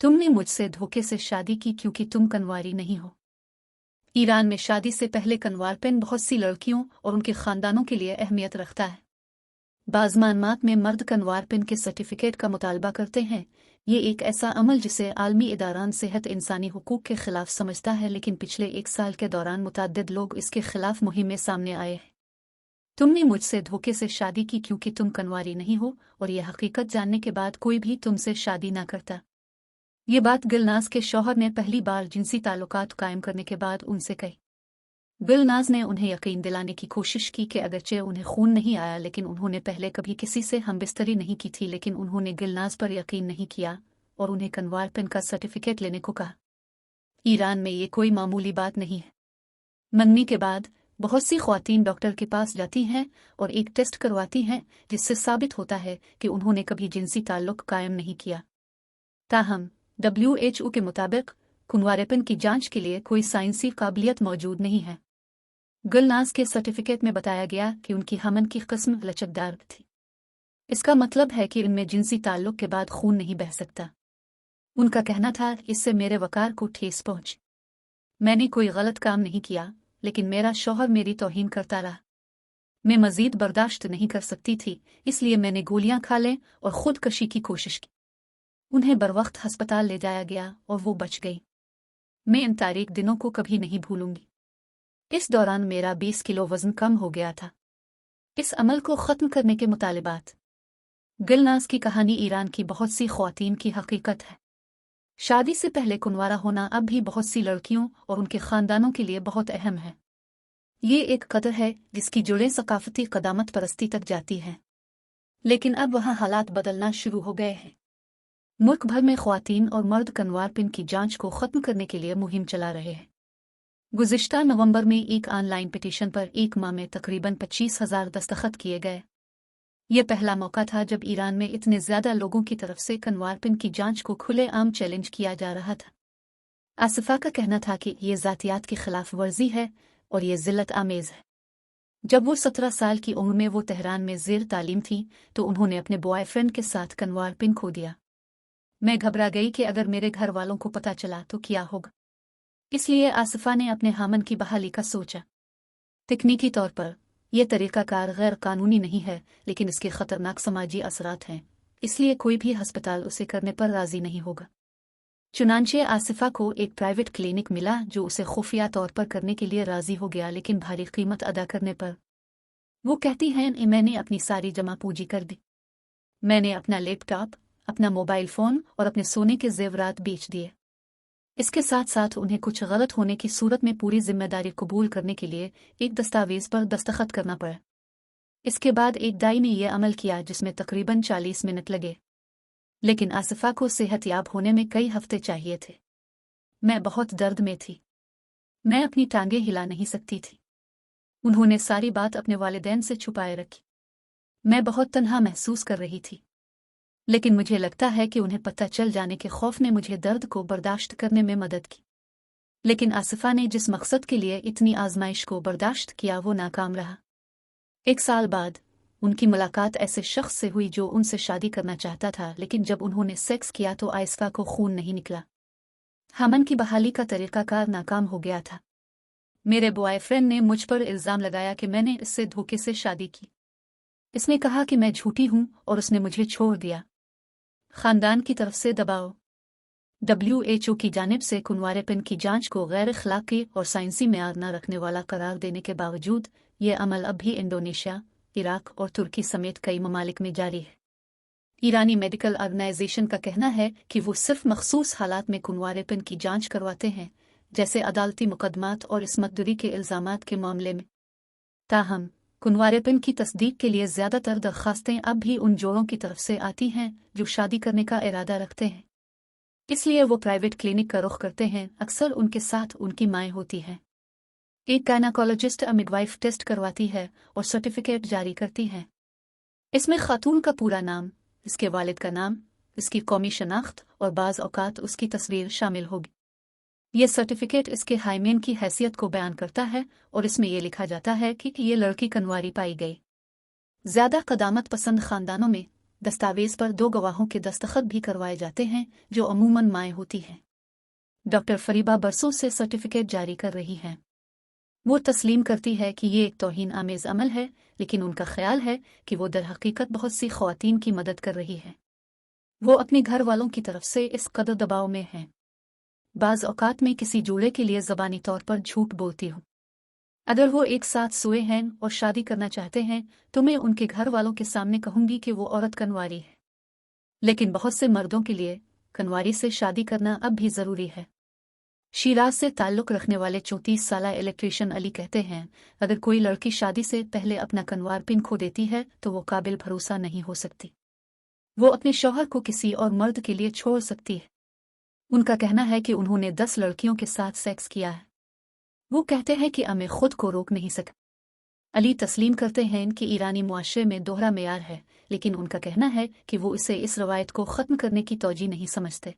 तुमने मुझसे धोखे से शादी की क्योंकि तुम कन्वारी नहीं हो। ईरान में शादी से पहले कन्वारपन बहुत सी लड़कियों और उनके खानदानों के लिए अहमियत रखता है। बाज़ मामलात में मर्द कन्वारपन के सर्टिफिकेट का मुतालबा करते हैं। ये एक ऐसा अमल जिसे आलमी इदारान सेहत इंसानी हुकूक के खिलाफ समझता है, लेकिन पिछले 1 साल के दौरान मुतअद्दिद लोग इसके खिलाफ मुहिमें सामने आए हैं। तुमने मुझसे धोखे से शादी की क्योंकि तुम कन्वारी नहीं हो, और यह हकीकत जानने के बाद कोई भी तुमसे शादी ना करता। ये बात गुलनाज के शौहर ने पहली बार जिनसी ताल्लुकात कायम करने के बाद उनसे कही। गुलनाज ने उन्हें यकीन दिलाने की कोशिश की कि अगरचे उन्हें खून नहीं आया, लेकिन उन्होंने पहले कभी किसी से हमबिस्तरी नहीं की थी, लेकिन उन्होंने गुलनाज पर यकीन नहीं किया और उन्हें कन्वारपन का सर्टिफिकेट लेने को कहा। ईरान में ये कोई मामूली बात नहीं है। मंगनी के बाद बहुत सी ख्वातीन डॉक्टर के पास जाती हैं और एक टेस्ट करवाती हैं जिससे साबित होता है कि उन्होंने कभी जिनसी ताल्लुक कायम नहीं किया। ताहम WHO के मुताबिक कुंवारेपन की जांच के लिए कोई साइंसी काबिलियत मौजूद नहीं है। गुलनाज के सर्टिफिकेट में बताया गया कि उनकी हमन की किस्म लचकदार थी। इसका मतलब है कि इनमें जिनसी ताल्लुक के बाद खून नहीं बह सकता। उनका कहना था, इससे मेरे वकार को ठेस पहुंची। मैंने कोई गलत काम नहीं किया, लेकिन मेरा शौहर मेरी तौहीन करता रहा। मैं मजीद बर्दाश्त नहीं कर सकती थी, इसलिए मैंने गोलियां खा लें और खुदकशी की कोशिश की। उन्हें बरवक्त हस्पताल ले जाया गया और वो बच गई। मैं इन तारीख दिनों को कभी नहीं भूलूंगी। इस दौरान मेरा 20 किलो वजन कम हो गया था। इस अमल को ख़त्म करने के मुतालिबात। गुलनाज की कहानी ईरान की बहुत सी ख्वातीन की हकीकत है। शादी से पहले कुंवारा होना अब भी बहुत सी लड़कियों और उनके खानदानों के लिए बहुत अहम है। ये एक कदर है जिसकी जुड़ें सकाफती क़दामत परस्ती तक जाती हैं, लेकिन अब वहाँ हालात बदलना शुरू हो गए हैं। मुल्क भर में ख्वातीन और मर्द कन्वारपन की जांच को ख़त्म करने के लिए मुहिम चला रहे हैं। गुज़िश्ता नवंबर में एक ऑनलाइन पिटीशन पर एक माह में तकरीबन 25,000 दस्तखत किए गए। यह पहला मौका था जब ईरान में इतने ज़्यादा लोगों की तरफ से कन्वारपन की जांच को खुलेआम चैलेंज किया जा रहा था। आसिफा का कहना था कि ये ज़ातियात की खिलाफ वर्जी है और ये ज़िल्लत आमेज़ है। जब वो 17 साल की उम्र में वो तेहरान में ज़ेर तालीम थी तो उन्होंने अपने बॉयफ्रेंड के साथ कन्वारपन खो दिया। मैं घबरा गई कि अगर मेरे घर वालों को पता चला तो क्या होगा। इसलिए आसिफा ने अपने हामन की बहाली का सोचा। तकनीकी तौर पर यह तरीक़ाकार गैर कानूनी नहीं है, लेकिन इसके ख़तरनाक समाजी असरात हैं, इसलिए कोई भी हस्पताल उसे करने पर राज़ी नहीं होगा। चुनांचे आसिफा को एक प्राइवेट क्लिनिक मिला जो उसे खुफिया तौर पर करने के लिए राज़ी हो गया, लेकिन भारी कीमत अदा करने पर। वो कहती हैं, मैंने अपनी सारी जमा पूंजी कर दी। मैंने अपना लैपटॉप, अपना मोबाइल फ़ोन और अपने सोने के जेवरात बेच दिए। इसके साथ साथ उन्हें कुछ गलत होने की सूरत में पूरी जिम्मेदारी कबूल करने के लिए एक दस्तावेज़ पर दस्तखत करना पड़ा। इसके बाद एक दाई ने यह अमल किया जिसमें तकरीबन 40 मिनट लगे, लेकिन आसिफा को सेहतयाब होने में कई हफ्ते चाहिए थे। मैं बहुत दर्द में थी। मैं अपनी टांगें हिला नहीं सकती थी। उन्होंने सारी बात अपने वालिदैन से छुपाए रखी। मैं बहुत तन्हा महसूस कर रही थी, लेकिन मुझे लगता है कि उन्हें पता चल जाने के खौफ ने मुझे दर्द को बर्दाश्त करने में मदद की। लेकिन आसिफा ने जिस मकसद के लिए इतनी आजमाइश को बर्दाश्त किया वो नाकाम रहा। 1 साल बाद उनकी मुलाकात ऐसे शख्स से हुई जो उनसे शादी करना चाहता था, लेकिन जब उन्होंने सेक्स किया तो आसिफा को खून नहीं निकला। हमन की बहाली का तरीक़ाकार नाकाम हो गया था। मेरे बॉयफ्रेंड ने मुझ पर इल्ज़ाम लगाया कि मैंने इससे धोखे से शादी की। इसने कहा कि मैं झूठी हूं और उसने मुझे छोड़ दिया। खानदान की तरफ से दबाव। WHO की जानिब से कुंवारेपन की जांच को गैर अखलाकी और साइंसी मेयार न रखने वाला करार देने के बावजूद ये अमल अब भी इंडोनेशिया, इराक और तुर्की समेत कई ममालिक में जारी है। ईरानी मेडिकल ऑर्गेनाइजेशन का कहना है कि वो सिर्फ मखसूस हालात में कुंवारेपन की जांच करवाते हैं, जैसे अदालती मुकदमात और इस्मतदरी के इल्ज़ामात के मामले में। ताहम कुंवारेपन की तस्दीक के लिए ज़्यादातर दरख्वास्तें अब भी उन जोड़ों की तरफ से आती हैं जो शादी करने का इरादा रखते हैं, इसलिए वो प्राइवेट क्लिनिक का रुख करते हैं। अक्सर उनके साथ उनकी माएँ होती हैं। एक गायनेकोलॉजिस्ट मिडवाइफ टेस्ट करवाती है और सर्टिफिकेट जारी करती है। इसमें खातून का पूरा नाम, इसके वालिद का नाम, इसकी कौमी शनाख्त और बाज़ औक़ात उसकी तस्वीर शामिल होगी। यह सर्टिफिकेट इसके हाइमेन की हैसियत को बयान करता है और इसमें यह लिखा जाता है कि ये लड़की कन्वारी पाई गई। ज़्यादा क़दामत पसंद ख़ानदानों में दस्तावेज पर 2 गवाहों के दस्तखत भी करवाए जाते हैं जो अमूमन माएँ होती हैं। डॉक्टर फरीबा बरसों से सर्टिफिकेट जारी कर रही हैं। वो तस्लीम करती है कि ये एक तौहीन आमेज़ अमल है, लेकिन उनका ख्याल है कि वो दरहकीकत बहुत सी ख़वातीन की मदद कर रही है। वो अपने घर वालों की तरफ से इस कदर दबाव में हैं। बाज़ औक़ात में किसी जोड़े के लिए ज़बानी तौर पर झूठ बोलती हूँ। अगर वो एक साथ सोए हैं और शादी करना चाहते हैं तो मैं उनके घर वालों के सामने कहूँगी कि वो औरत कन्वारी है। लेकिन बहुत से मर्दों के लिए कन्वारी से शादी करना अब भी ज़रूरी है। शिराज से ताल्लुक़ रखने वाले 34 साला इलेक्ट्रीशियन अली कहते हैं, अगर कोई लड़की शादी से पहले अपना कन्वार पिन खो देती है तो वो काबिल भरोसा नहीं हो सकती। वो अपने शौहर को किसी और मर्द के लिए छोड़ सकती है। उनका कहना है कि उन्होंने 10 लड़कियों के साथ सेक्स किया है। वो कहते हैं कि हमें खुद को रोक नहीं सका। अली तस्लीम करते हैं कि ईरानी मुआशरे में दोहरा मेयार है, लेकिन उनका कहना है कि वो इस रवायत को ख़त्म करने की तौजीह नहीं समझते।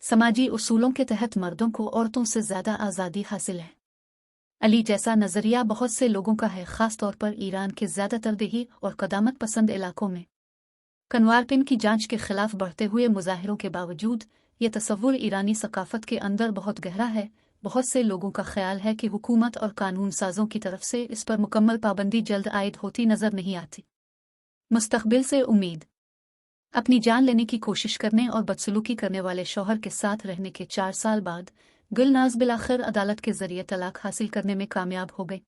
समाजी उसूलों के तहत मर्दों को औरतों से ज़्यादा आज़ादी हासिल है। अली जैसा नज़रिया बहुत से लोगों का है, ख़ास तौर पर ईरान के ज़्यादातर देही और क़दामत पसंद इलाकों में। कन्वार पिन की जांच के खिलाफ बढ़ते हुए मुजाहिरों के बावजूद ये तसव्वुर ईरानी सकाफ़त के अंदर बहुत गहरा है। बहुत से लोगों का ख्याल है कि हुकूमत और कानून साजों की तरफ से इस पर मुकम्मल पाबंदी जल्द आयद होती नजर नहीं आती। मुस्तकबिल से उम्मीद। अपनी जान लेने की कोशिश करने और बदसलूकी करने वाले शौहर के साथ रहने के 4 साल बाद गुलनाज बिलाखिर अदालत के जरिए तलाक हासिल करने में कामयाब हो गई।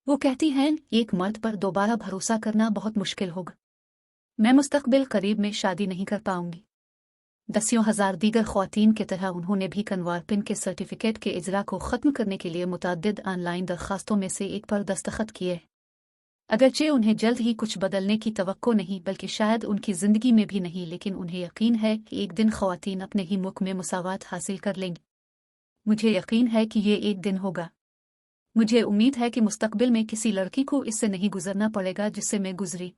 वो कहती हैं, एक मर्द पर दोबारा भरोसा करना बहुत मुश्किल होगा। मैं मुस्तकबिल करीब में शादी नहीं कर पाऊंगी। दसियों हजार दीगर ख्वातीन की तरह उन्होंने भी कन्वार पिन के सर्टिफिकेट के इजरा को ख़त्म करने के लिए मुतअद्दिद ऑनलाइन दरखास्तों में से एक पर दस्तखत किए। अगरचे उन्हें जल्द ही कुछ बदलने की तवक्को नहीं, बल्कि शायद उनकी ज़िंदगी में भी नहीं, लेकिन उन्हें यकीन है कि एक दिन ख्वातीन अपने ही मुल्क में मुसावात हासिल कर लेंगी। मुझे यकीन है कि ये एक दिन होगा। मुझे उम्मीद है कि मुस्तकबिल में किसी लड़की को इससे नहीं गुजरना पड़ेगा जिससे मैं गुजरी।